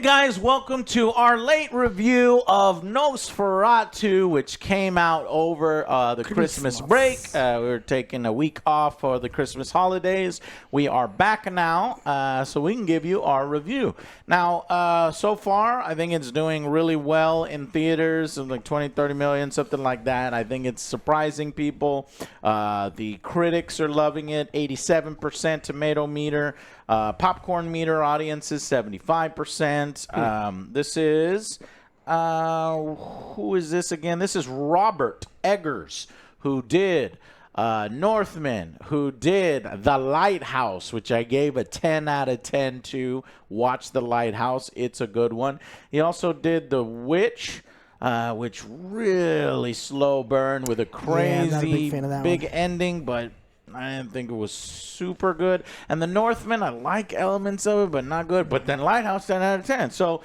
guys, welcome to our late review of Nosferatu, which came out over the Christmas break. We were taking a week off for the Christmas holidays. We are back now, so we can give you our review. Now, so far, I think it's doing really well in theaters, like 20, 30 million, something like that. I think it's surprising people. The critics are loving it, 87% tomato meter. Popcorn meter audience is 75%. This is, who is this again? This is Robert Eggers, who did Northman, who did The Lighthouse, which I gave a 10 out of 10 to. Watch The Lighthouse. It's a good one. He also did The Witch, which really slow burn with a crazy big ending, but I didn't think it was super good. And The Northman, I like elements of it, but not good. But then Lighthouse, 10 out of 10. So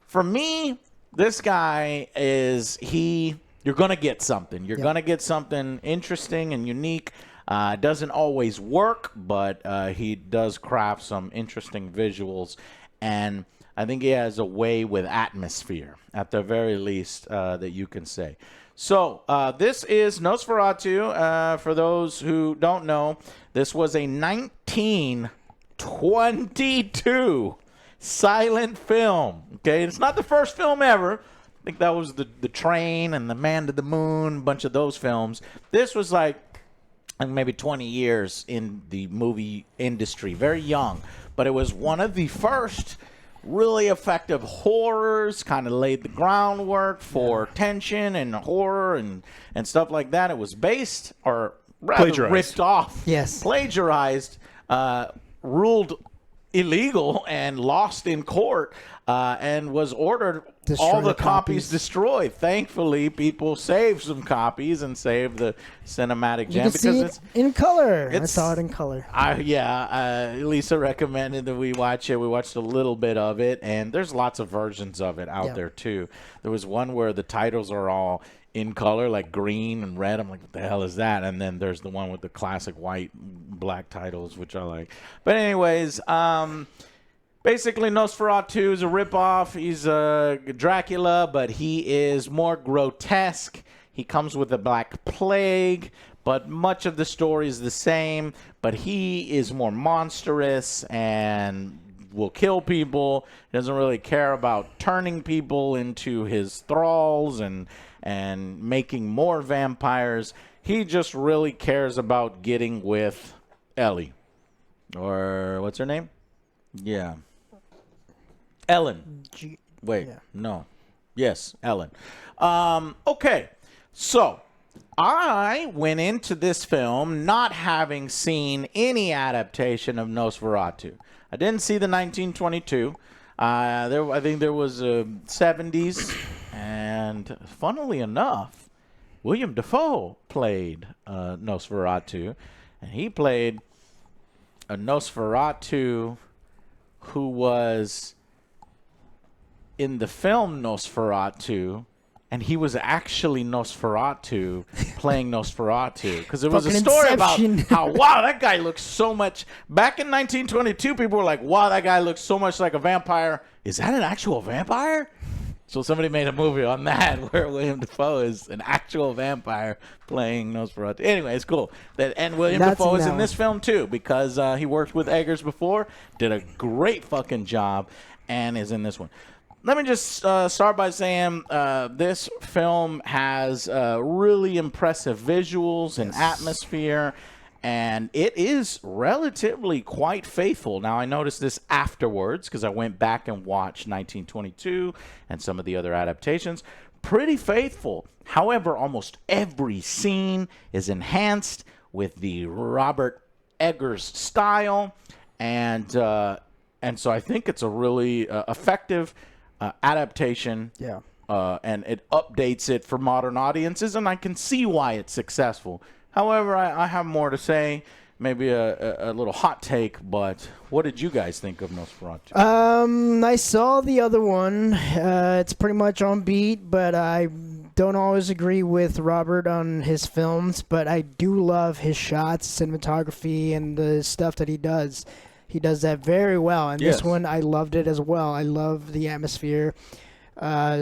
for me, this guy is, you're going to get something. You're going to get something interesting and unique. Doesn't always work, but he does craft some interesting visuals. And I think he has a way with atmosphere, at the very least, that you can say. So, this is Nosferatu. For those who don't know, this was a 1922 silent film. Okay, it's not the first film ever. I think that was the Train and The Man to the Moon, a bunch of those films. This was like maybe 20 years in the movie industry, very young. But it was one of the first really effective horrors, kind of laid the groundwork for tension and horror and stuff like that. It was based, or rather ripped off, plagiarized, ruled illegal and lost in court, and was ordered all the copies destroyed. Thankfully, people saved some copies and saved the cinematic gem because it's in color. I saw it in color. Lisa recommended that we watch it. We watched a little bit of it, and there's lots of versions of it out there too. There was one where the titles are all in color, like green and red. I'm like, what the hell is that? And then there's the one with the classic white, black titles, which I like. But anyways, basically, Nosferatu is a ripoff. He's Dracula, but he is more grotesque. He comes with a black plague, but much of the story is the same. But he is more monstrous and will kill people. He doesn't really care about turning people into his thralls and making more vampires. He just really cares about getting with Ellie. Or what's her name? Yeah. Ellen. No. Yes, Ellen. Okay, so I went into this film not having seen any adaptation of Nosferatu. I didn't see the 1922. I think there was a 70s, and funnily enough, William Dafoe played Nosferatu, and he played a Nosferatu who was in the film Nosferatu, and he was actually Nosferatu playing Nosferatu, because it was a story about how, wow, that guy looks so much. Back in 1922, people were like, wow, that guy looks so much like a vampire. Is that an actual vampire? So somebody made a movie on that where William Dafoe is an actual vampire playing Nosferatu. Anyway, it's cool. And William Dafoe is in this film too, because he worked with Eggers before, did a great fucking job, and is in this one. Let me just start by saying this film has really impressive visuals and atmosphere, and it is relatively quite faithful. Now, I noticed this afterwards because I went back and watched 1922 and some of the other adaptations. Pretty faithful. However, almost every scene is enhanced with the Robert Eggers style, and so I think it's a really effective adaptation, and it updates it for modern audiences, and I can see why it's successful. However, I have more to say, maybe a little hot take, but what did you guys think of Nosferatu? I saw the other one. It's pretty much on beat, but I don't always agree with Robert on his films, but I do love his shots, cinematography, and the stuff that he does. He does that very well. And Yes. this one, I loved it as well. I love the atmosphere. I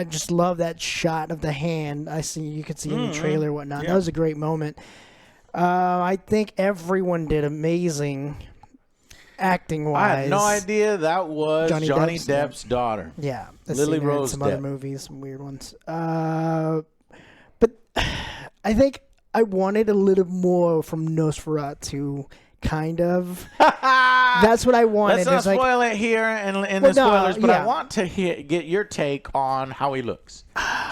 just love that shot of the hand. You could see in the trailer and whatnot. Yeah. That was a great moment. I think everyone did amazing acting-wise. I had no idea that was Johnny Depp's daughter. Yeah. I've Lily seen her in Rose some other Depp. movies, some weird ones. But I think I wanted a little more from Nosferatu, kind of. That's what I wanted. Let's not It's spoil it here in the no, spoilers, but I yeah. want to get your take on how he looks.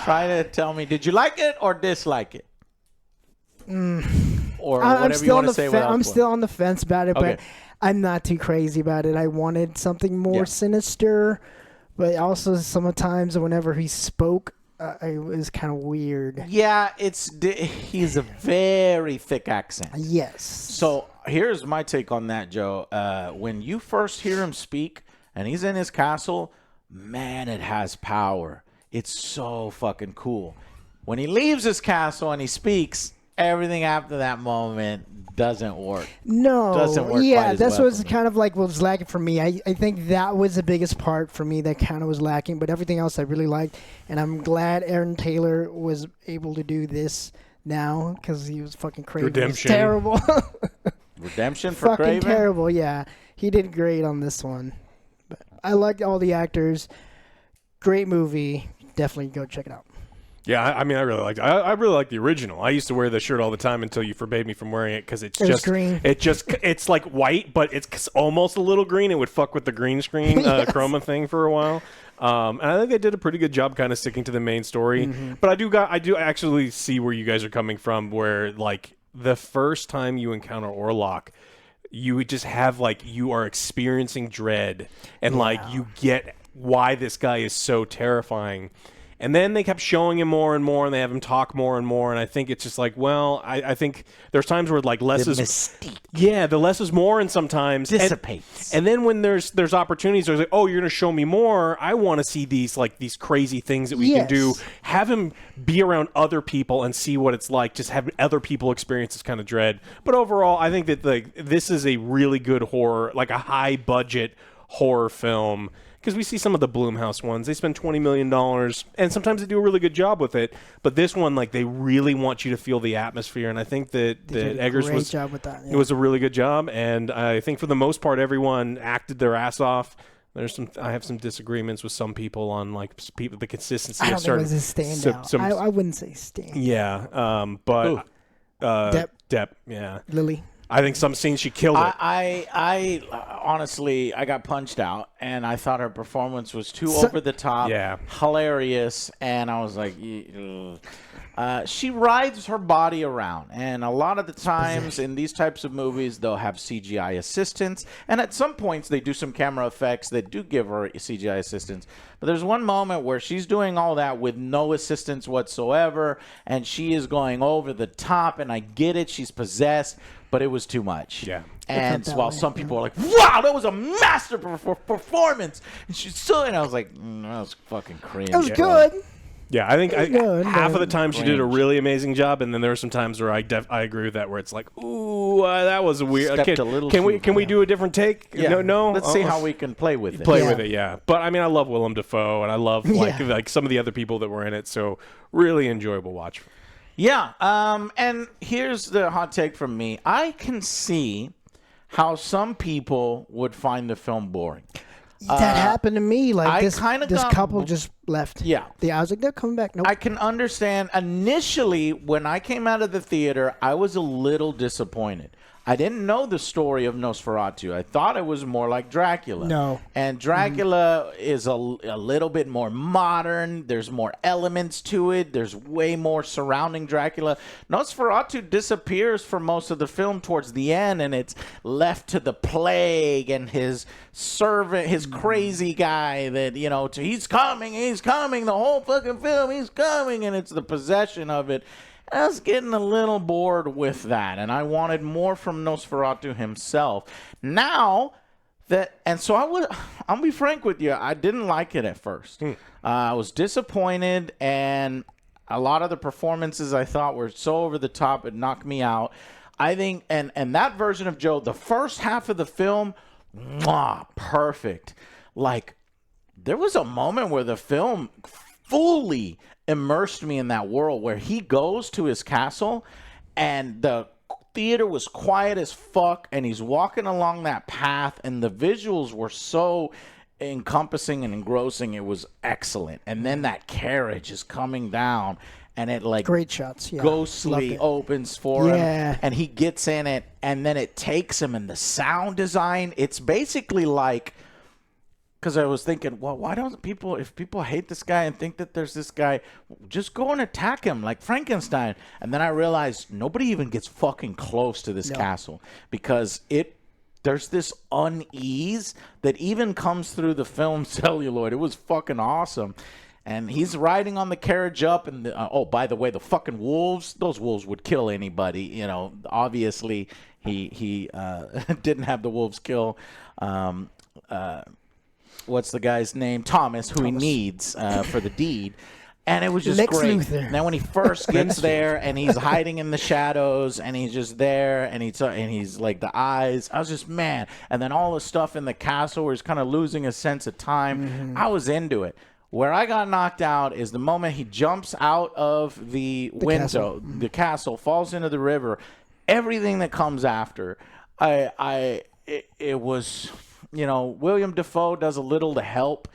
Try to tell me, did you like it or dislike it? Or whatever you want to say without I'm spoiling. still on the fence about it, Okay. but I'm not too crazy about it. I wanted something more sinister, but also sometimes whenever he spoke, it was kind of weird. Yeah, he's a very thick accent. Yes. So here's my take on that, Joe. When you first hear him speak and he's in his castle, man, it has power. It's so fucking cool. When he leaves his castle and he speaks, everything after that moment doesn't work. No. Doesn't work yeah, quite as that's well what's for me. kind of like what was lacking for me. I think that was the biggest part for me that kind of was lacking, but everything else I really liked. And I'm glad Aaron Taylor was able to do this now because he was fucking crazy. Redemption. It was terrible. Redemption for Fucking Craven? terrible, yeah. He did great on this one. But I liked all the actors. Great movie. Definitely go check it out. Yeah, I mean, I really liked it. I really like the original. I used to wear the shirt all the time until you forbade me from wearing it because it's It was just green. It's like white, but it's almost a little green. It would fuck with the green screen chroma thing for a while. And I think they did a pretty good job kind of sticking to the main story. Mm-hmm. But I do actually see where you guys are coming from, where like the first time you encounter Orlok, you would just have like you are experiencing dread and like you get why this guy is so terrifying. And then they kept showing him more and more, and they have him talk more and more. And I think it's just like, well, I think there's times where like less The is mystique the less is more, and sometimes dissipates. And then when there's opportunities, there's like, oh, you're gonna show me more. I want to see these crazy things that we can do. Have him be around other people and see what it's like. Just have other people experience this kind of dread. But overall, I think that this is a really good horror, like a high budget horror film. Because we see some of the Blumhouse ones. They spend $20 million, and sometimes they do a really good job with it. But this one, like, they really want you to feel the atmosphere, and I think that Eggers Great job with that. it was a really good job. And I think for the most part, everyone acted their ass off. I have some disagreements with some people on like the consistency I don't of think it certain. was a standout. I wouldn't say standout. Yeah, but Depp, yeah. Lily. I think some scenes she killed it. I honestly, I got punched out, and I thought her performance was too over the top, hilarious, and I was like, she rides her body around, and a lot of the times in these types of movies, they'll have CGI assistance, and at some points they do some camera effects that do give her CGI assistance. But there's one moment where she's doing all that with no assistance whatsoever, and she is going over the top, and I get it, she's possessed, but it was too much. Yeah. And while some people are like, wow, that was a master performance, and she's still, and I was like, that was fucking cringe. It was good. Yeah, I think half of the good. time she did a really amazing job, and then there were some times where I agree with that, where it's like, ooh, that was weird. Stepped a little Can too we do a different take? Yeah. No. Let's see how we can play with it. Play with it, yeah. But I mean, I love Willem Dafoe, and I love like some of the other people that were in it. So really enjoyable watch. Yeah. And here's the hot take from me. I can see how some people would find the film boring. That happened to me. Like I this kinda this got- couple just left. Yeah. I was like, they're coming back. Nope. I can understand. Initially, when I came out of the theater, I was a little disappointed. I didn't know the story of Nosferatu. I thought it was more like Dracula. No. And Dracula is a little bit more modern. There's more elements to it. There's way more surrounding Dracula. Nosferatu disappears for most of the film towards the end, and it's left to the plague and his servant, his crazy guy that, he's coming, the whole fucking film, he's coming, and it's the possession of it. I was getting a little bored with that, and I wanted more from Nosferatu himself. Now so I'll be frank with you, I didn't like it at first. I was disappointed, and a lot of the performances I thought were so over the top, it knocked me out. I think, and that version of Joe, the first half of the film, perfect. Like, there was a moment where the film fully immersed me in that world where he goes to his castle and the theater was quiet as fuck and he's walking along that path and the visuals were so encompassing and engrossing. It was excellent. And then that carriage is coming down and it like great shots, ghostly opens for him and he gets in it and then it takes him, and the sound design, it's basically like, because I was thinking, well, why don't people, if people hate this guy and think that there's this guy, just go and attack him like Frankenstein. And then I realized nobody even gets fucking close to this castle because there's this unease that even comes through the film celluloid. It was fucking awesome. And he's riding on the carriage up, and oh, by the way, the fucking wolves, those wolves would kill anybody. You know, obviously he didn't have the wolves kill what's the guy's name? Thomas, who he needs for the deed. And it was just Lex great. Luthor. Now when he first gets there and he's hiding in the shadows and he's just there and he's like the eyes, I was just, man. And then all the stuff in the castle where he's kind of losing a sense of time. I was into it. Where I got knocked out is the moment he jumps out of the window, the castle, falls into the river. Everything that comes after, it was, you know, William Dafoe does a little to help,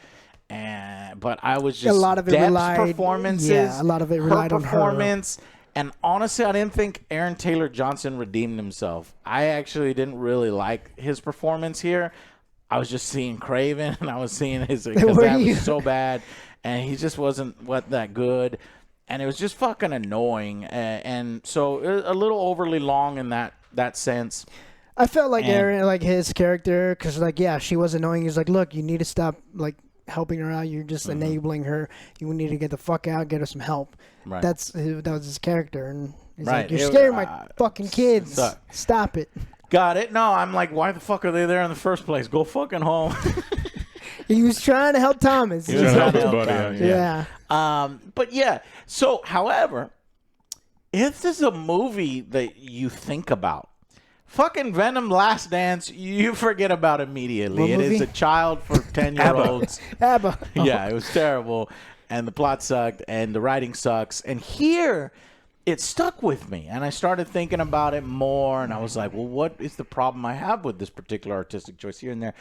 but I was just a lot of it relied, performances. Yeah, a lot of it relied her on performance. And honestly, I didn't think Aaron Taylor Johnson redeemed himself. I actually didn't really like his performance here. I was just seeing Craven, and I was seeing his, because that was so bad, and he just wasn't that good, and it was just fucking annoying, and so a little overly long in that sense. I felt like Aaron, like his character, because like she was annoying. He's like, look, you need to stop like helping her out. You're just enabling her. You need to get the fuck out, get her some help. Right. That was his character, and he's like, you're scaring my fucking kids. Stop it. Got it. No, I'm like, why the fuck are they there in the first place? Go fucking home. He was trying to help Thomas. He was trying to help his buddy. Yeah. But yeah. So, however, if this is a movie that you think about, fucking Venom Last Dance, you forget about immediately. What movie? Is a child for 10-year-olds. ABBA. Yeah, it was terrible. And the plot sucked and the writing sucks. And here, it stuck with me. And I started thinking about it more. And I was like, well, what is the problem I have with this particular artistic choice here and there?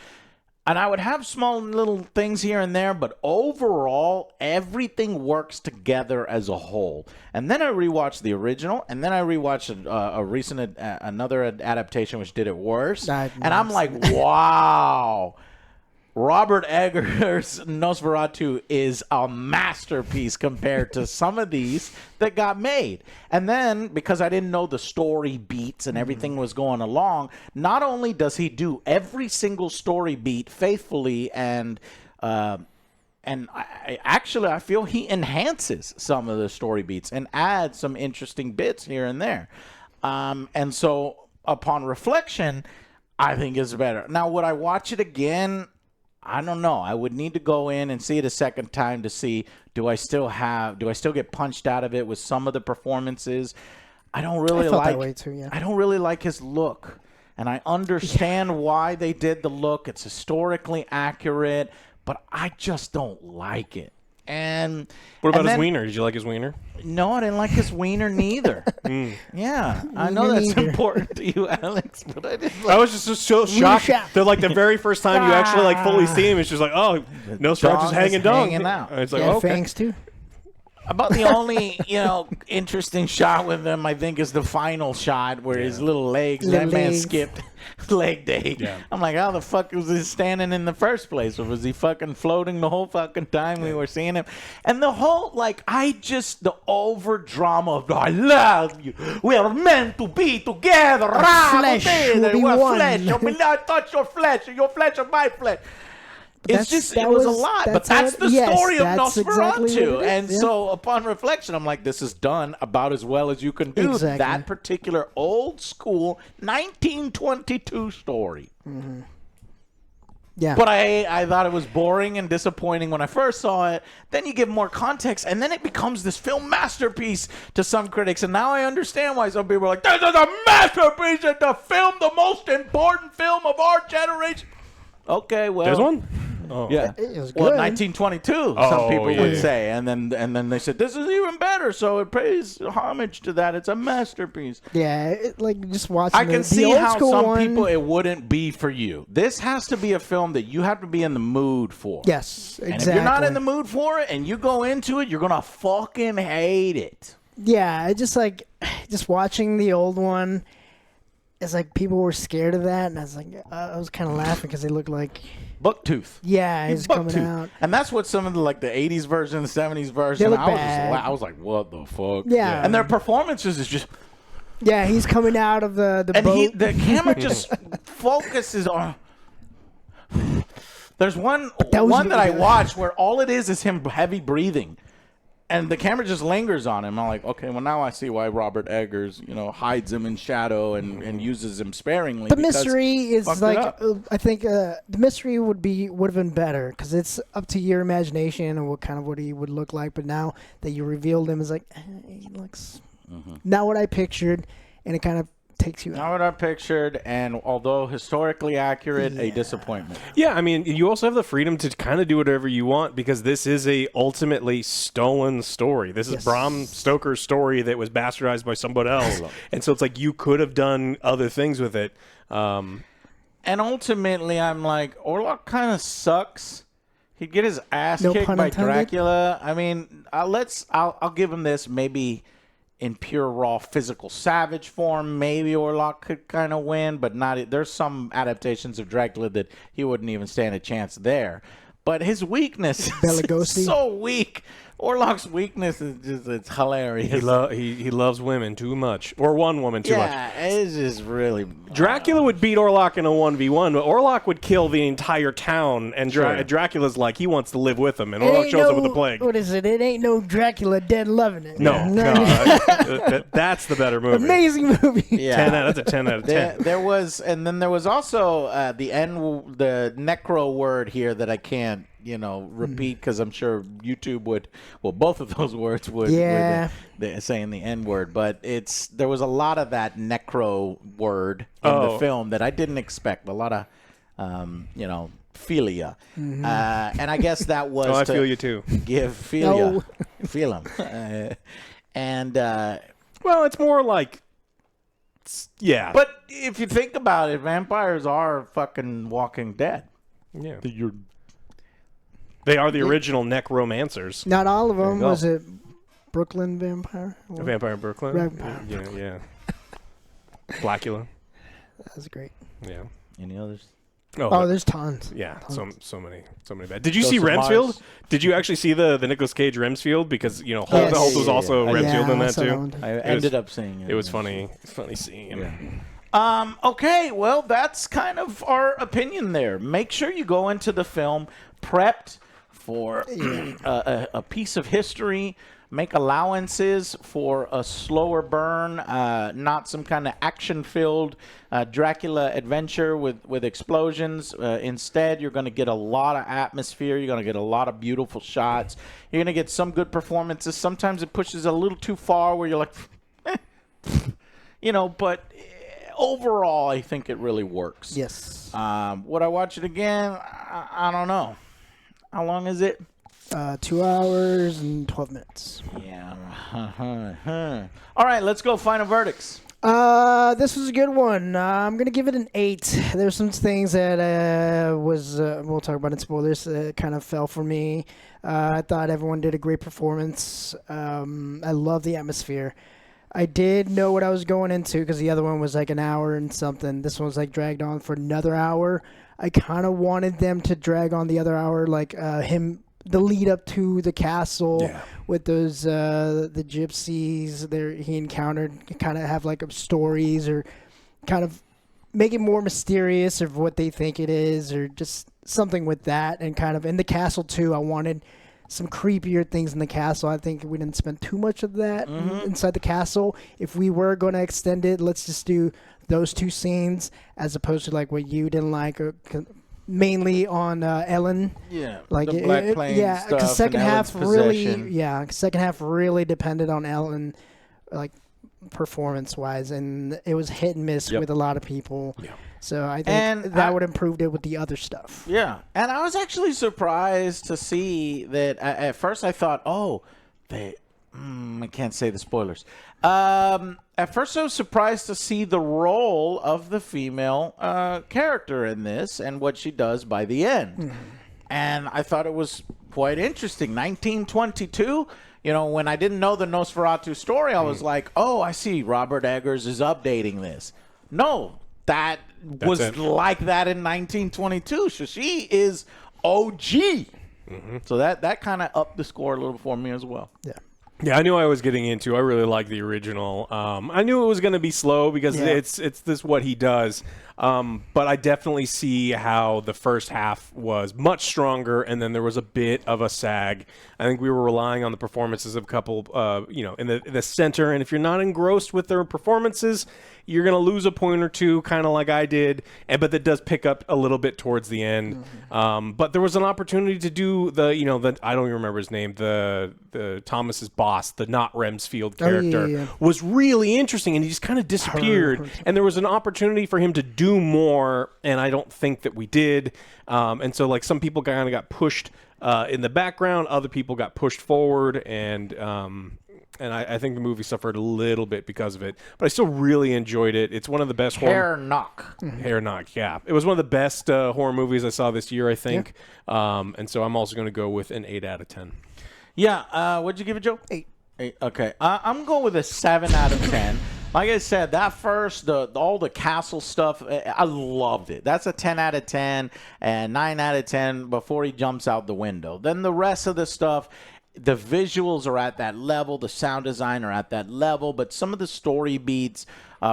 And I would have small little things here and there, but overall, everything works together as a whole. And then I rewatched the original, and then I rewatched a recent another adaptation which did it worse. And I'm like, wow. Robert Eggers' Nosferatu is a masterpiece compared to some of these that got made. And then, because I didn't know the story beats and everything was going along, not only does he do every single story beat faithfully, and I feel he enhances some of the story beats and adds some interesting bits here and there. And so, upon reflection, I think it's better. Now, would I watch it again? I don't know. I would need to go in and see it a second time to see, do I still get punched out of it with some of the performances? I don't really that way too, yeah. I don't really like his look. And I understand why they did the look. It's historically accurate, but I just don't like it. And what about his wiener? Did you like his wiener? No, I didn't like his wiener neither. Yeah, I know that's important to you, Alex, but I didn't. I was just so shocked that like the very first time you actually like fully see him, it's just like, oh, Nosferatu's hanging out. It's like, okay. Fangs too. About the only, interesting shot with him, I think, is the final shot where his little legs, man skipped leg day. Yeah. I'm like, how the fuck was he standing in the first place? Or was he fucking floating the whole fucking time we were seeing him? And the whole, the over drama of, I love you. We are meant to be together. Flesh will be one. Flesh. I touch your flesh is my flesh. It's just, it was a lot, but that's the story of Nosferatu. Exactly and so upon reflection, I'm like, this is done about as well as you can do that particular old school 1922 story. Yeah. But I thought it was boring and disappointing when I first saw it. Then you give more context, and then it becomes this film masterpiece to some critics. And now I understand why some people are like, "This is a masterpiece! It's the most important film of our generation." Okay, well, There's one. Oh. yeah. It was Well, good. 1922, some Oh, people yeah. would say, and then they said this is even better. So it pays homage to that. It's a masterpiece. Yeah, just watching. I can the see old how school some one, people it wouldn't be for you. This has to be a film that you have to be in the mood for. Yes, exactly. And if you're not in the mood for it and you go into it, you're gonna fucking hate it. Yeah, I just watching the old one. It's like people were scared of that, and I was kind of laughing because they looked like. Bucktooth. Yeah, he's coming Bucktooth. out. And that's what some of the 80s version, the 70s version. look I was bad. I was like, what the fuck? Yeah. And their performances is just. Yeah, he's coming out of the And boat. the camera just focuses on. There's one That was that I really good. watched where all it is him heavy breathing, and the camera just lingers on him. I'm like, okay, well now I see why Robert Eggers, hides him in shadow and uses him sparingly. The because mystery is fucked it up. I think the mystery would have been better because it's up to your imagination and what he would look like. But now that you revealed him, it's like he looks not what I pictured, and it kind of takes you Not out. what I pictured, and although historically accurate, a disappointment. Yeah, I mean, you also have the freedom to kind of do whatever you want because this is a ultimately stolen story. This is Bram Stoker's story that was bastardized by somebody else, and so it's like you could have done other things with it. And ultimately, I'm like, Orlok kind of sucks. He'd get his ass No kicked pun by intended. Dracula. I mean, I'll give him this. Maybe in pure raw physical savage form, maybe Orlok could kind of win, but not. There's some adaptations of Dracula that he wouldn't even stand a chance there. But his weakness Bela is Lugosi. so weak. Orlok's weakness is just—it's hilarious. He loves women too much, or one woman too much. Yeah, it's just really. Dracula would beat Orlok in a 1v1, but Orlok would kill the entire town, and Sure. Dracula's like, he wants to live with him, and It Orlok ain't shows up no- with the plague. What is it? It ain't no Dracula dead loving it. No, that's the better movie. Amazing movie. Yeah. That's a 10 out of 10. There was, and then there was also the necro word here that I can't, repeat because I'm sure YouTube would. Well, both of those words would. Yeah. They're saying the N word, but there was a lot of that necro word in the film that I didn't expect. A lot of, philia, and I guess that was. Oh, I to feel you too. Give philia, feel 'em. And. Well, it's more like, yeah. But if you think about it, vampires are fucking Walking Dead. Yeah. They are the original necromancers. Not all of you them. go. Was it Brooklyn Vampire? A Vampire in Brooklyn? Vampire. Yeah. Blackula. That was great. Yeah. Any others? Oh, there's tons. yeah. So many bad. Did you Ghost see of Remsfield? Mars. Did you actually see the Nicolas Cage Remsfield? Because Holt Yes. was also Yeah. Remsfield in I that saw too. one. I ended up seeing it. It was funny. It's funny seeing him. Okay, well, that's kind of our opinion there. Make sure you go into the film prepped for a piece of history. Make allowances for a slower burn, not some kind of action-filled Dracula adventure with explosions. Instead, you're going to get a lot of atmosphere. You're going to get a lot of beautiful shots. You're going to get some good performances. Sometimes it pushes a little too far where you're like, but overall, I think it really works. Yes. Would I watch it again? I don't know. How long is it? 2 hours and 12 minutes. Yeah. All right, let's go final verdicts. This was a good one. I'm gonna give it an 8. There's some things that we'll talk about in spoilers. Kind of fell for me. I thought everyone did a great performance. I love the atmosphere. I did know what I was going into because the other one was like an hour and something. This one was like dragged on for another hour. I kind of wanted them to drag on the other hour, like the lead up to the castle with those the gypsies there he encountered, kind of have like stories or kind of make it more mysterious of what they think it is or just something with that. And kind of in the castle too, I wanted some creepier things in the castle. I think we didn't spend too much of that inside the castle. If we were going to extend it, let's just do those 2 scenes as opposed to like what you didn't like. mainly on Ellen. Yeah, Like the Black Plains yeah, stuff and second half Ellen's really, possession. yeah, second half really depended on Ellen, like performance wise, and it was hit and miss with a lot of people. Yeah. So I think that would have improved it with the other stuff. Yeah, and I was actually surprised to see that. At first, I thought, oh, they. I can't say the spoilers. At first, I was surprised to see the role of the female character in this and what she does by the end. And I thought it was quite interesting. 1922, when I didn't know the Nosferatu story, I was like, oh, I see. Robert Eggers is updating this. No, that's was it. Like that in 1922. So she is OG. So that kind of upped the score a little for me as well. Yeah. Yeah, I knew I was getting into. I really like the original. I knew it was going to be slow because it's this what he does. But I definitely see how the first half was much stronger, and then there was a bit of a sag. I think we were relying on the performances of a couple, in the center. And if you're not engrossed with their performances, you're going to lose a point or two, kind of like I did. But that does pick up a little bit towards the end. But there was an opportunity to do the I don't even remember his name, the Thomas's boss, the not Remsfield character, was really interesting, and he just kind of disappeared. And there was an opportunity for him to do more, and I don't think that we did. And so, like, some people kind of got pushed in the background, other people got pushed forward, and I think the movie suffered a little bit because of it. But I still really enjoyed it. It's one of the best Hair knock, yeah. It was one of the best horror movies I saw this year, I think. Yeah. And so I'm also going to go with an 8 out of 10. Yeah. What'd you give it, Joe? 8. Okay. I'm going with a 7 out of 10. Like I said, that first, all the castle stuff, I loved it. That's a 10 out of 10 and 9 out of 10 before he jumps out the window. Then the rest of the stuff, the visuals are at that level, the sound design are at that level, but some of the story beats,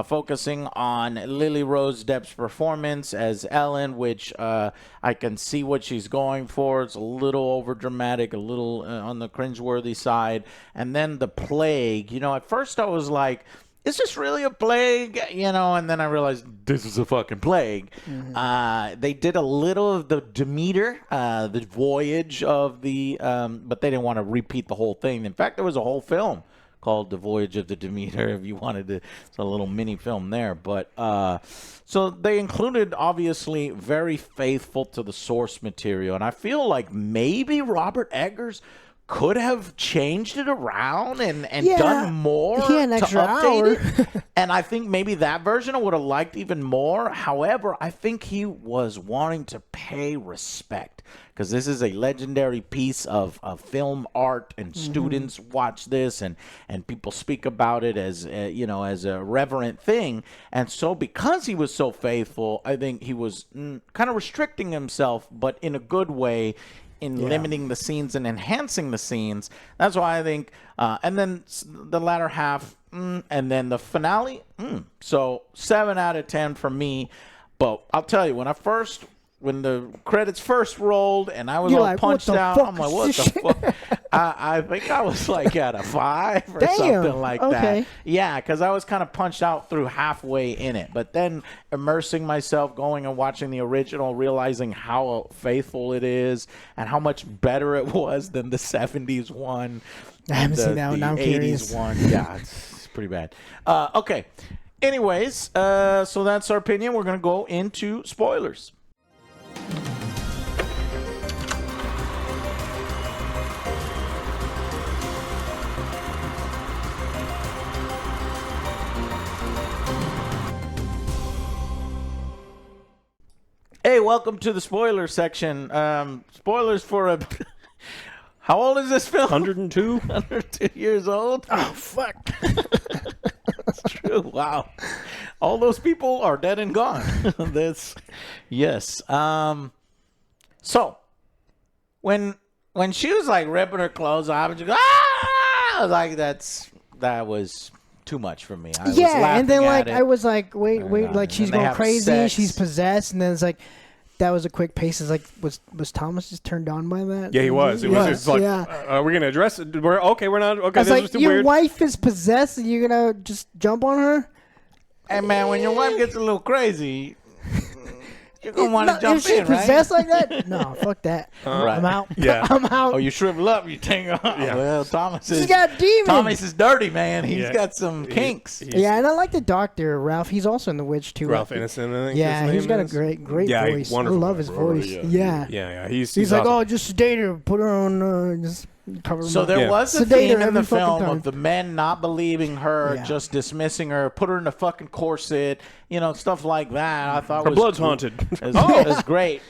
focusing on Lily Rose Depp's performance as Ellen, which I can see what she's going for. It's a little overdramatic, a little on the cringeworthy side. And then the plague, at first I was like, is this really a plague? And then I realized this is a fucking plague. They did a little of the Demeter, the voyage of the, but they didn't want to repeat the whole thing. In fact, there was a whole film called The Voyage of the Demeter, if you wanted to. It's a little mini film there. But so they included, obviously, very faithful to the source material. And I feel like maybe Robert Eggers could have changed it around and done more to update it. And I think maybe that version I would have liked even more. However, I think he was wanting to pay respect because this is a legendary piece of film art, and students watch this and people speak about it as as a reverent thing. And so because he was so faithful, I think he was kind of restricting himself, but in a good way, in limiting the scenes and enhancing the scenes. That's why I think, and then the latter half, and then the finale, So 7 out of 10 for me. But I'll tell you, when the credits first rolled and I was all punched out, I'm like, what the fuck? I think I was like at a 5 or something like that. Yeah, because I was kind of punched out through halfway in it. But then immersing myself, going and watching the original, realizing how faithful it is and how much better it was than the 70s one. I haven't seen that one. Now I'm 80s curious. one. Yeah, it's pretty bad. Okay. Anyways, so that's our opinion. We're going to go into spoilers. Hey, welcome to the spoiler section. Spoilers for a... How old is this film? 102? 102 years old? Oh, fuck. That's true. Wow. All those people are dead and gone. Yes. So, when she was like ripping her clothes off, and she goes, ah! I was like, that was too much for me. I was and then laughing at it. I was like, wait, like she's going crazy, sex. she's possessed, and then it's like, that was a quick pace. It's like, was Thomas just turned on by that? Yeah, he was. It was just like, are we going to address it? We're not. Okay, this was too weird. Your wife is possessed, and you're going to just jump on her? Hey, man, when your wife gets a little crazy... you're gonna want to jump if she's in, right? possessed like that, no, fuck that. Right. I'm out. Yeah. I'm out. Oh, you shrivel up, you take off. Yeah. Well, Thomas She's is got demons. Thomas is dirty, man. He's Yeah. got some kinks. Yeah, and I like the doctor, Ralph. He's also in The Witch, too. Ralph Ineson, I think. Yeah, his he's name got a is. great Yeah, voice. I wonderful love his voice. yeah. Yeah. Yeah, He's like, awesome. oh, just sedate her, put her on, just cover So her there mouth. was a Sedate her theme in every the fucking film time. of the men not believing her, Yeah. just dismissing her, put her in a fucking corset, stuff like that. I thought Her was blood's cool. haunted. It's great.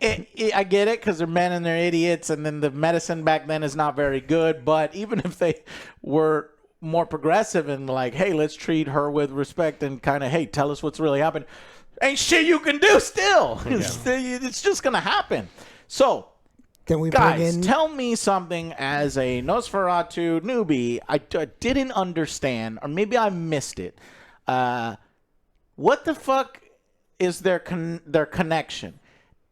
I get it because they're men and they're idiots, and then the medicine back then is not very good. But even if they were more progressive and like, hey, let's treat her with respect and kind of, hey, tell us what's really happened, ain't shit you can do still. It's just going to happen. So, Then we bring guys, in... tell me something as a Nosferatu newbie I didn't understand, or maybe I missed it. What the fuck is their connection?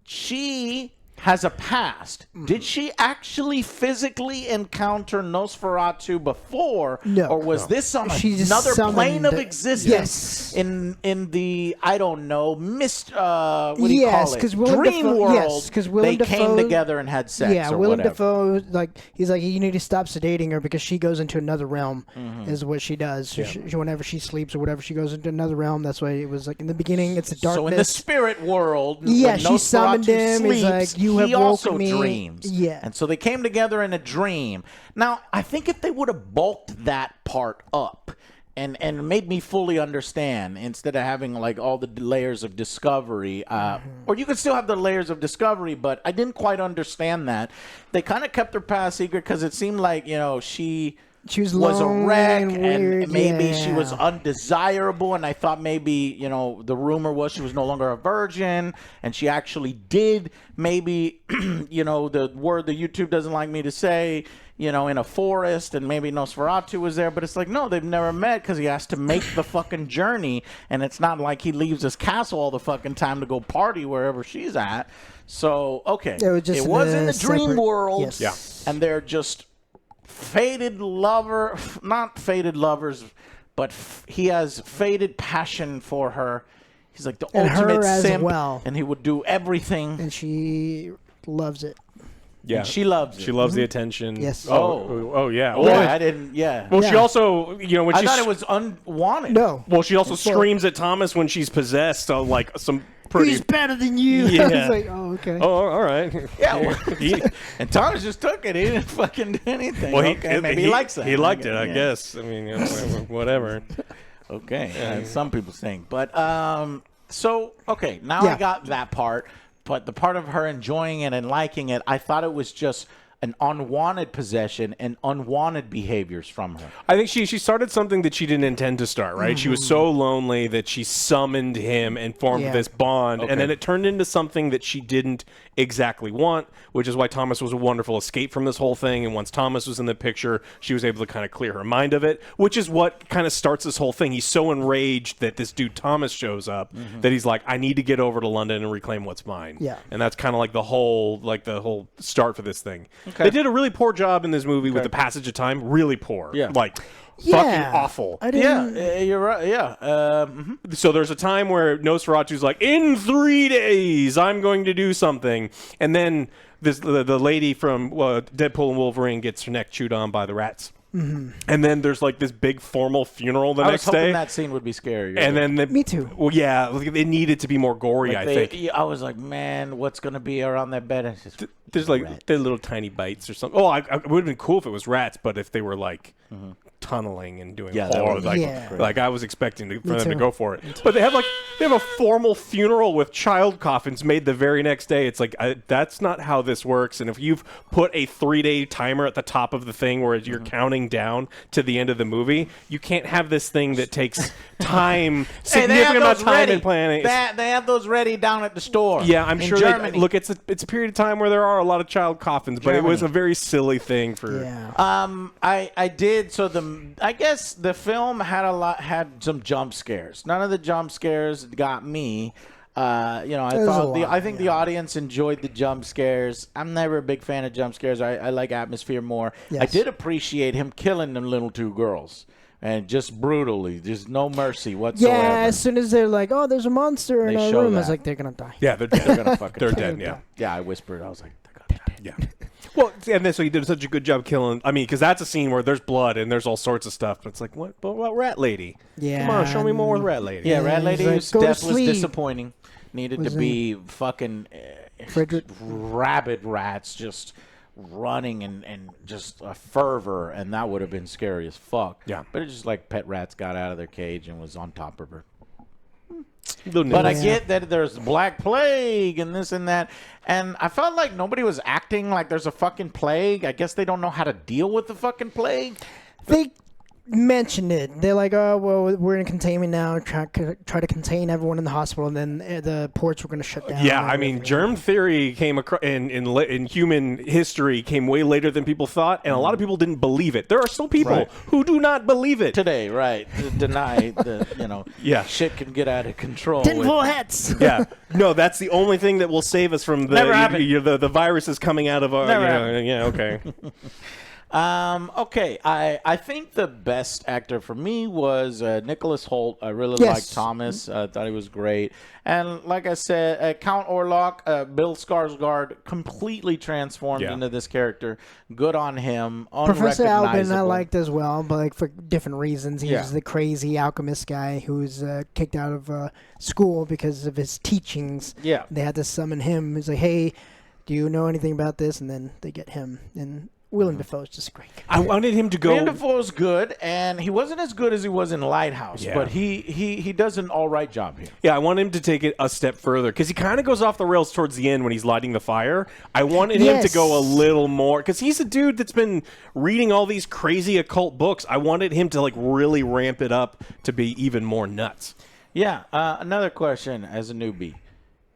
She has a past. Did she actually physically encounter Nosferatu before? No. Or was this on She just another summoned plane of the- existence? Yes. In the, I don't know, what do you Yes, call it? 'cause Willem Dream Dafoe- world. yes, 'cause Willem they came Dafoe- together and had sex Yeah, or Willem whatever. Dafoe, he's like, you need to stop sedating her because she goes into another realm, is what she does. So whenever she sleeps or whatever, she goes into another realm. That's why it was like in the beginning, it's a darkness. So in the spirit world, Yeah, when she summoned Nosferatu him. He's sleeps, like, "You have he also woken me." dreams. Yeah. And so they came together in a dream. Now, I think if they would have bulked that part up and made me fully understand instead of having like all the layers of discovery, or you could still have the layers of discovery, but I didn't quite understand that. They kind of kept her past secret because it seemed like, she was a lonely wreck and and weird, maybe she was yeah. undesirable, and I thought maybe the rumor was she was no longer a virgin, and she actually did maybe the word the YouTube doesn't like me to say, in a forest, and maybe Nosferatu was there, but it's like, no, they've never met because he has to make the fucking journey, and it's not like he leaves his castle all the fucking time to go party wherever she's at. So okay, It was in the dream separate- world, yes. Yeah. and they're just not faded lovers, but he has faded passion for her. He's like the And her ultimate as simp, well. and he would do everything. And she loves it. Yeah, And she loves it. She loves the attention. Yes. Oh yeah. Yeah, Well, I didn't. Yeah. well, she Yeah. also, when I she thought it was unwanted. No. well, she also screams at Thomas when she's possessed. Like some pretty. He's better than you. Yeah. I was like, oh, okay. Oh, all right. Yeah. Well, He- and Thomas just took it. He didn't fucking do anything. well, Okay, maybe he likes that. He liked it, I Yeah. guess. I mean, whatever. Okay, some people think, but so okay, now Yeah. I got that part, but the part of her enjoying it and liking it, I thought it was just an unwanted possession and unwanted behaviors from her. I think she started something that she didn't intend to start, right? She was so lonely that she summoned him and formed Yeah. this bond, Okay. and then it turned into something that she didn't exactly want, which is why Thomas was a wonderful escape from this whole thing, and once Thomas was in the picture, she was able to kind of clear her mind of it, which is what kind of starts this whole thing. He's so enraged that this dude Thomas shows up that he's like, I need to get over to London and reclaim what's mine. Yeah. And that's kind of like the whole start for this thing. Okay. They did a really poor job in this movie with the passage of time. Really poor. Yeah. Like, Yeah. fucking awful. I didn't... Yeah, you're right. Yeah. So there's a time where Nosferatu's like, in 3 days, I'm going to do something. And then the lady from Deadpool and Wolverine gets her neck chewed on by the rats. Mm-hmm. And then there's like this big formal funeral the I was next hoping day. that scene would be scarier. And then Me too. Well, yeah, it needed to be more gory, I think. I was like, man, what's gonna be around that bed? It's just There's like they're little tiny bites or something. Oh, it would have been cool if it was rats, but if they were like tunneling and doing Yeah, that horror, would like, be great. like I was expecting for them to too. go for it. But they have a formal funeral with child coffins made the very next day. It's like that's not how this works. And if you've put a 3-day timer at the top of the thing where you're counting down to the end of the movie, you can't have this thing that takes time, significant amount of time in planning. They have those ready down at the store. Yeah, I'm in sure. Germany. Look, it's a period of time where there are a lot of child coffins, but it was a Germany. very silly thing for. Yeah. I did. So I guess the film had some jump scares. None of the jump scares got me. I think the audience enjoyed the jump scares. I'm never a big fan of jump scares. I like atmosphere more. Yes. I did appreciate him killing them little two girls and just brutally, just no mercy whatsoever. Yeah, as soon as they're like, "Oh, there's a monster in They our show room," I was that. like, "They're gonna die." Yeah, they're They're gonna fucking. they're die. dead. Yeah. Yeah, I whispered. I was like, they're gonna die. Yeah. Well, and then so he did such a good job killing. I mean, because that's a scene where there's blood and there's all sorts of stuff. But it's like, what about Rat Lady? Yeah. Come on, show me more with Rat Lady. Yeah, Yeah, Rat he's Lady's like, "Go to death was sleep." disappointing. Needed to be fucking Frederick. rabid rats just running and just a fervor, and that would have been scary as fuck. Yeah. But it's just like pet rats got out of their cage and was on top of her. Little But I nibbles. get that there's Black Plague and this and that. And I felt like nobody was acting like there's a fucking plague. I guess they don't know how to deal with the fucking plague. They mentioned it. They're like, "Oh, well, we're in containment now. Try to contain everyone in the hospital, and then the ports were going to shut down." Yeah, I mean, germ theory came across in human history came way later than people thought, and a lot of people didn't believe it. There are still people Right. who do not believe it. Today, right? Deny the, Yeah. shit can get out of control. tinfoil hats. Yeah, no, that's the only thing that will save us from Never happened. the virus is coming out of our. Never happened. Yeah, okay. Okay, I think the best actor for me was Nicholas Hoult. I really Yes. liked Thomas. I thought he was great. And like I said, Count Orlok, Bill Skarsgård, completely transformed Yeah. into this character. Good on him. Professor Albin, I Unrecognizable. liked as well, but like for different reasons. He Yeah. was the crazy alchemist guy who was kicked out of school because of his teachings. Yeah. They had to summon him. He's like, "Hey, do you know anything about this?" And then they get him. And Willem Dafoe's just great. I wanted him to go. Willem Dafoe's good, and he wasn't as good as he was in Lighthouse, Yeah. but he does an all right job here. Yeah, I want him to take it a step further because he kind of goes off the rails towards the end when he's lighting the fire. I wanted him to Yes. go a little more because he's a dude that's been reading all these crazy occult books. I wanted him to like really ramp it up to be even more nuts. Yeah, another question as a newbie.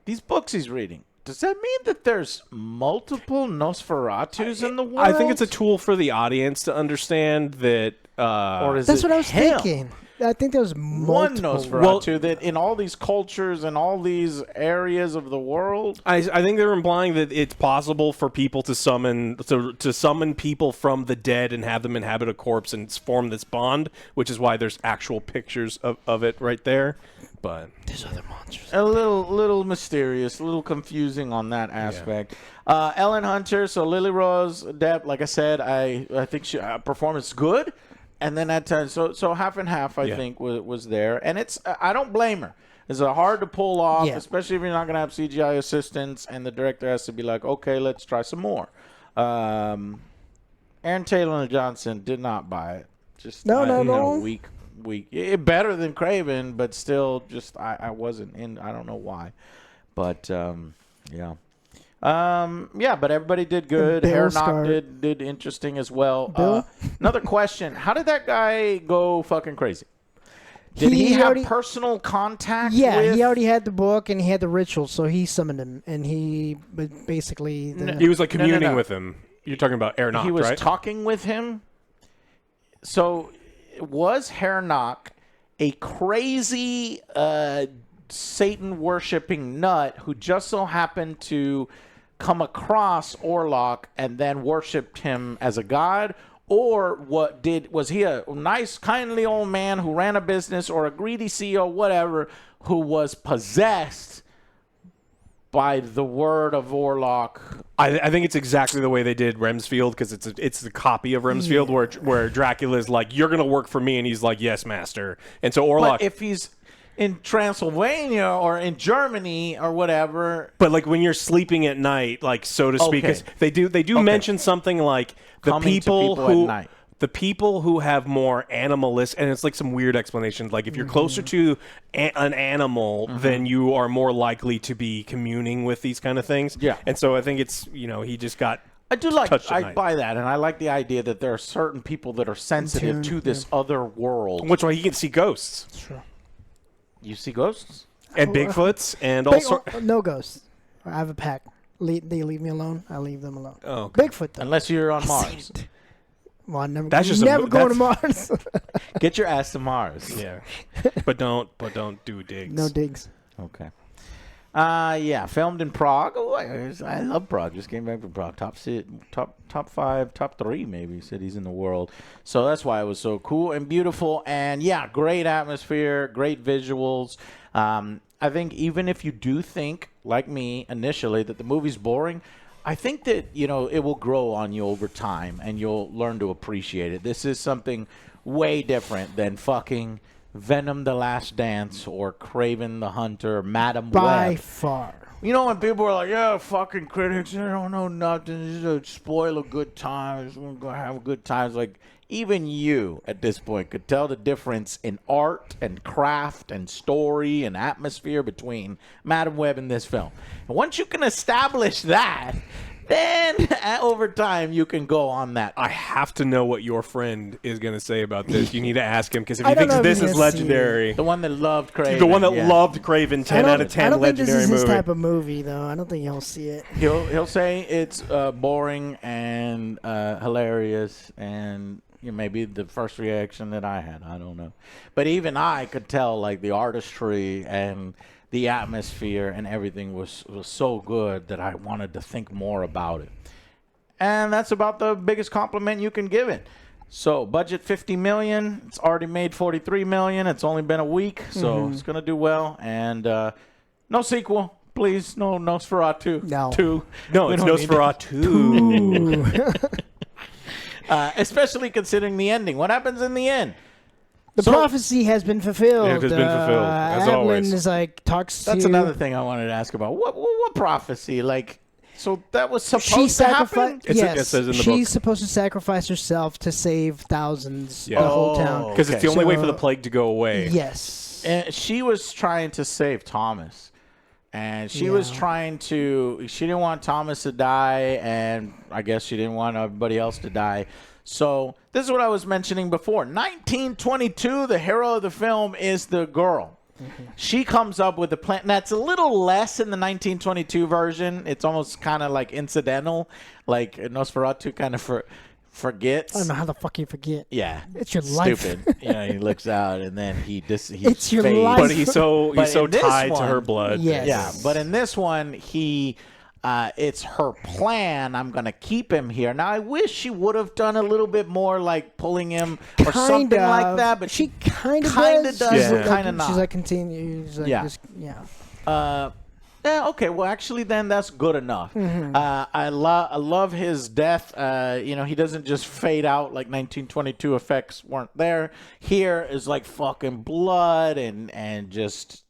These books he's reading, does that mean that there's multiple Nosferatus in the world? I think it's a tool for the audience to understand that. Or is That's it what I was him? thinking. I think there was One multiple. Nosferatu that in all these cultures and all these areas of the world. I think they're implying that it's possible for people to summon people from the dead and have them inhabit a corpse and form this bond, which is why there's actual pictures of it right there. But There's other monsters. A little mysterious, a little confusing on that aspect. Ellen Hunter, so Lily Rose Depp, like I said, I think she performance good, and then at times so half and half I think was there, and it's I don't blame her. It's hard to pull off, Yeah. especially if you're not gonna have CGI assistants, and the director has to be like, okay, let's try some more. Aaron Taylor Johnson did not buy it. Just No. weak. Better than Craven, but still, just I wasn't in. I don't know why, but yeah. But everybody did good. Bill Hair Knock Skarsgård. did interesting as well. Bill? Another question: how did that guy go fucking crazy? Did he, He have already- personal contact? Yeah, with, he already had the book and he had the ritual, so he summoned him, and he but basically he was like No, no, communing no. with him. You're talking about Airnock, He was right? talking with him. So, was Hernock a crazy Satan worshipping nut who just so happened to come across Orlok and then worshipped him as a god? Or was he a nice, kindly old man who ran a business, or a greedy CEO, whatever, who was possessed by the word of Orlok? I think it's exactly the way they did Remsfield because it's the copy of Remsfield where Dracula is like, you're gonna work for me, and he's like, yes, master. And so Orlok. But if he's in Transylvania or in Germany or whatever, But like when you're sleeping at night, like so to speak, Okay. 'cause they do mention something like the Coming to people people who at night. the people who have more animalist, and it's like some weird explanation. Like if you're Mm-hmm. closer to an animal, then you are more likely to be communing with these kind of things. Yeah. And so I think it's he just got. I do like, touched at I night. buy that, and I like the idea that there are certain people that are sensitive Tuned, to this other world. Which way he can see ghosts Sure. You see ghosts? and Bigfoots and all sorts. No ghosts. I have a pack. They leave me alone. I leave them alone. Oh, okay. Bigfoot though. Unless you're on Mars. Well, I never. That's just a never mo- going to that's- Mars. Get your ass to Mars. Yeah, but don't do digs. No digs. Okay. Yeah, filmed in Prague. Oh, I love Prague. Just came back from Prague. Top 5, top 3 maybe cities in the world. So that's why it was so cool and beautiful. And yeah, great atmosphere, great visuals. I think even if you do think, like me initially, that the movie's boring, I think that, it will grow on you over time and you'll learn to appreciate it. This is something way different than fucking Venom the Last Dance or Kraven the Hunter, Madam By Web. far. When people are like, yeah, fucking critics, they don't know nothing, just spoil a good time, we're going to have good times. Like, even you, at this point, could tell the difference in art and craft and story and atmosphere between Madam Web and this film. And once you can establish that, then over time you can go on that. I have to know what your friend is going to say about this. You need to ask him, because if he I don't thinks know if this he's is gonna see legendary, The one that loved Kraven. the one that yeah. loved Kraven, 10 out of 10 I don't think this legendary is his movie. type of movie, though. I don't think he'll see it. He'll say it's boring and hilarious, and maybe the first reaction that I had. I don't know, but even I could tell like the artistry and the atmosphere and everything was so good that I wanted to think more about it. And that's about the biggest compliment you can give it. So budget $50 million. It's already made $43 million. It's only been a week, so it's gonna do well. And no sequel, please. No Nosferatu. No. 2. No, We it's don't need Nosferatu. especially considering the ending. What happens in the end? The prophecy has been fulfilled. It has been fulfilled, as Adlin always. is like, talks That's to... another thing I wanted to ask about. What prophecy? Like, so that was She supposed to happen? sacrificed. It Yes, says in the she's book. supposed to sacrifice herself to save thousands Yeah. of the whole Oh. town. Because it's the only way for So- the plague to go away. Yes. And she was trying to save Thomas. And she was trying to... She didn't want Thomas to die, and I guess she didn't want everybody else to die. So this is what I was mentioning before. 1922, the hero of the film is the girl. She comes up with a plan that's a little less in the 1922 version. It's almost kind of like incidental, like Nosferatu kind of forgets. I don't know how the fuck you forget. Yeah, It's your life. Stupid. He looks out and then he It's your fades. life. But he's so But in this tied to one- her blood. Yes. Yeah, but in this one, it's her plan. I'm going to keep him here. Now, I wish she would have done a little bit more, like pulling him or something like that. But she kind of kinda does. does, She's but like, kinda not. She's like, continue. She's like, Yeah. yeah. Yeah, okay. Well, actually, then that's good enough. I love his death. He doesn't just fade out like 1922 effects weren't there. Here is like fucking blood and just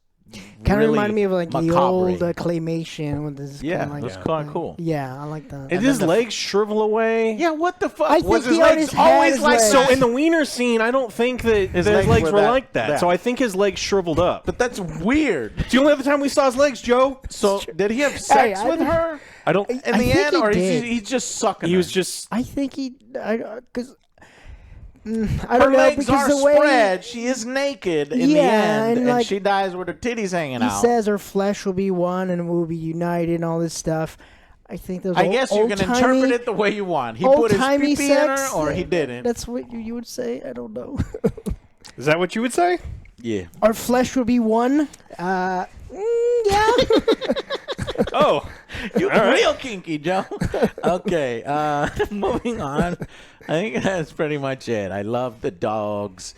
Kind of really reminded me of like the macabre. old claymation with this. Yeah, kinda like, that's kind of cool. Yeah, I like that. Did his legs shrivel away? Yeah, what the fuck? I Was think his he legs always had always his like legs. So that? in the wiener scene, I don't think that his legs legs were were that- like that. yeah. So I think his legs shriveled up. But that's weird. It's the only other time we saw his legs, Joe. So did he have sex I with didn't- her I don't. in I the think end, he or did. he's just sucking? He her? was just. I think he, because I Her don't know legs because are the way spread. She is naked in the Yeah, end, and, and like, she dies with her titties hanging he out. says her flesh will be one and will be united and all this stuff. I think those. I guess you can interpret it the way you want. He put his old-timey pee-pee in her, sex, or he didn't. That's what you would say. I don't know. Is that what you would say? Yeah. Our flesh will be one. Yeah. Oh, You're real kinky, Joe. Okay, moving on. I think that's pretty much it. I love the dogs.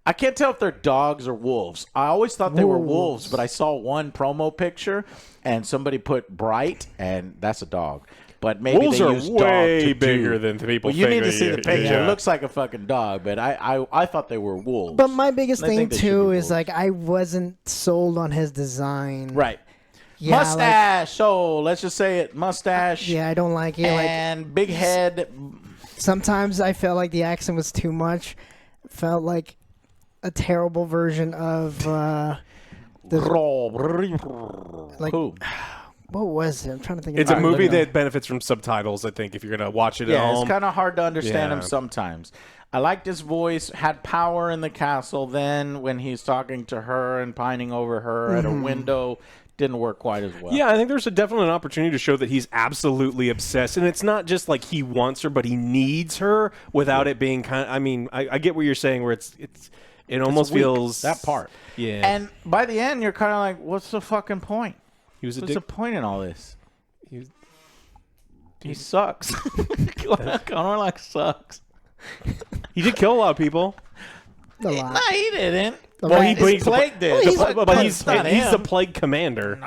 I can't tell if they're dogs or wolves. I always thought they were wolves, but I saw one promo picture, and somebody put bright, and that's a dog. But maybe wolves they are use dog way to bigger do. than people Well, you think. need to see the picture. Yeah. It looks like a fucking dog, but I thought they were wolves. But my biggest I thing think they should too be is wolves. like I wasn't sold on his design. Right. Yeah, Mustache. So let's just say it. Mustache. Yeah, I don't like it. Like And big head. sometimes I felt like the accent was too much. Felt like a terrible version of like Who? what was it? I'm trying to think. It's a of movie that benefits from subtitles. I think if you're gonna watch it at Yeah, home. it's kind of hard to understand him Yeah. sometimes. I liked his voice, had power in the castle. Then when he's talking to her and pining over her at a window, didn't work quite as well. Yeah, I think there's definitely an opportunity to show that he's absolutely obsessed, and it's not just like he wants her, but he needs her without it being kind of. I mean, I get what you're saying, where it almost weak, feels that part. Yeah, And by the end, you're kind of like, what's the fucking point? He was a What's the dick. point in all this? He was- He sucks. Count Orlok sucks. He did kill a lot of people. A lot. No, he didn't. Well, His he's the plague did. well, he's a- but he's not the him. plague commander.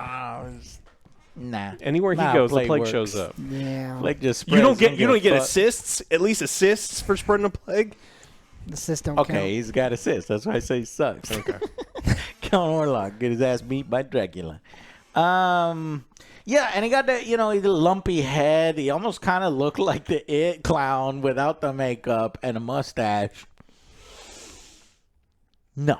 Nah. Anywhere he Nah, goes, the plague works. shows up. Yeah. Plague just You don't spreads, get a fuck. assists, at least assists for spreading a plague. The system. Okay, he's got assists. That's why I say he sucks. Okay. Count Orlok get his ass beat by Dracula. Yeah, and he got that, the lumpy head. He almost kind of looked like the It clown without the makeup and a mustache. No.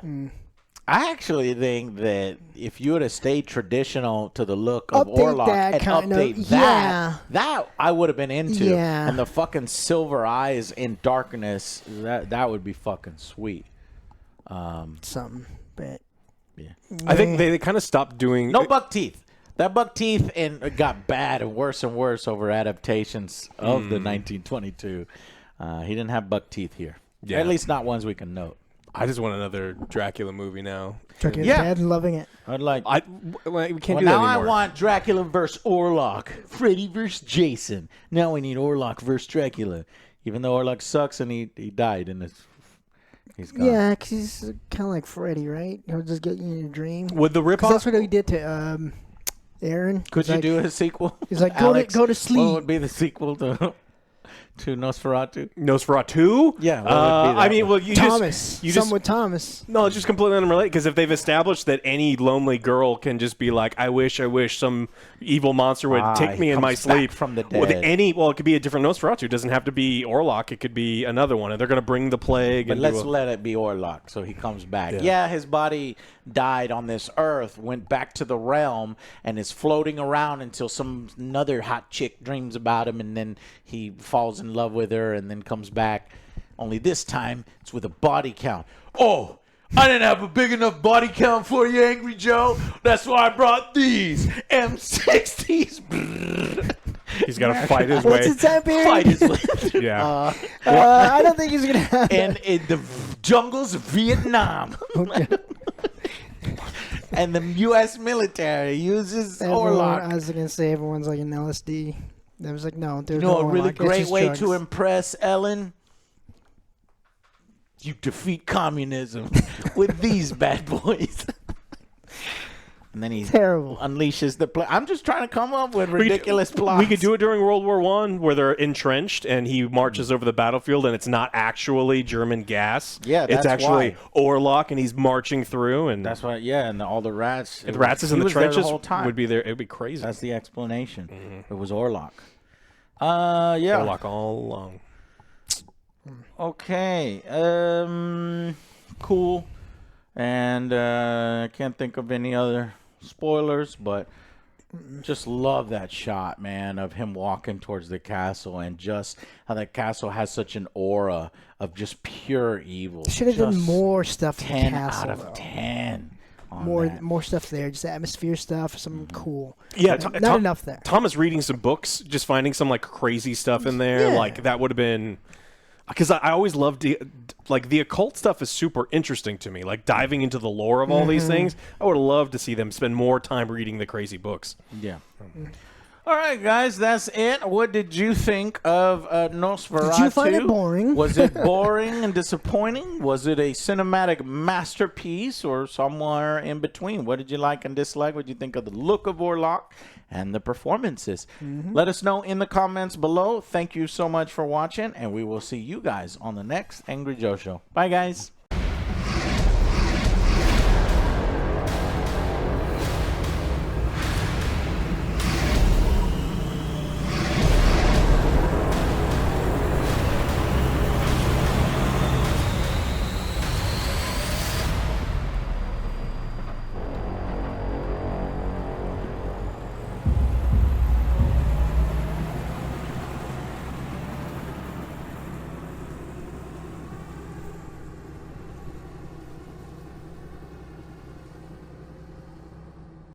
I actually think that if you would have stayed traditional to the look of Update Orlok that and kind of- update yeah. that I would have been into. Yeah. And the fucking silver eyes in darkness, that would be fucking sweet. Something, but Yeah. I think they kind of stopped doing. No buck teeth. That buck teeth and it got bad and worse over adaptations of the 1922. He didn't have buck teeth here. Yeah. At least not ones we can note. I just want another Dracula movie now. Dracula's Yeah. dead and loving it. I'd like. We can't Well, do that now I anymore. want Dracula versus Orlok, Freddy versus Jason. Now we need Orlok versus Dracula, even though Orlok sucks and he died and he's gone. Yeah, because he's kind of like Freddy, right? He'll just get you in your dream. Would the 'Cause ripoff? that's what he did to Aaron. Could He's you like, do a sequel? He's like, Alex, go to What sleep. would be the sequel to Nosferatu? Nosferatu? Yeah, what would be I that mean, one? well, you Thomas. just With Thomas. no, it's just completely unrelated. Because if they've established that any lonely girl can just be like, I wish some evil monster would take he me in my comes back sleep from the With dead. it could be a different Nosferatu. It doesn't have to be Orlok. It could be another one, and they're going to bring the plague. But and let's do a- let it be Orlok, so he comes back. Yeah. Yeah, his body died on this earth, went back to the realm, and is floating around until another hot chick dreams about him, and then he falls in love with her, and then comes back. Only this time, it's with a body count. Oh, I didn't have a big enough body count for you, Angry Joe. That's why I brought these M60s. he's got to fight his What's way. the time period? Fight his way. Yeah. I don't think he's going to have And in the jungles of Vietnam. And the U.S. military uses everyone. I Orlok. was going to say everyone's like an LSD. I was like, no, there's You know no a really Orlok. It's great just way drugs. to impress Ellen? You defeat communism with these bad boys. And then he Terrible. unleashes the play. I'm just trying to come up with ridiculous plots. We could do it during World War I, where they're entrenched and he marches over the battlefield, and it's not actually German gas. Yeah, it's that's actually why. Orlok, and he's marching through. And That's why, yeah, and all the rats. the rats is in he the was there trenches whole time. would be there. It would be crazy. That's the explanation. It was Orlok. Yeah. Orlok all along. Okay. Cool. And I can't think of any other spoilers, but just love that shot, man, of him walking towards the castle, and just how that castle has such an aura of just pure evil. Should have done Just more stuff in the 10 castle. out of though. 10. on More that. more stuff there, just atmosphere stuff, some cool. Yeah, Not enough there. Thomas reading some books, just finding some like crazy stuff in there, Yeah. like that would have been. Because I always loved the occult stuff is super interesting to me. Like diving into the lore of all these things, I would have loved to see them spend more time reading the crazy books. Yeah. All right, guys, that's it. What did you think of Nosferatu? Did you find it boring? Was it boring and disappointing? Was it a cinematic masterpiece or somewhere in between? What did you like and dislike? What did you think of the look of Orlok and the performances? Let us know in the comments below. Thank you so much for watching, and we will see you guys on the next Angry Joe Show. Bye, guys.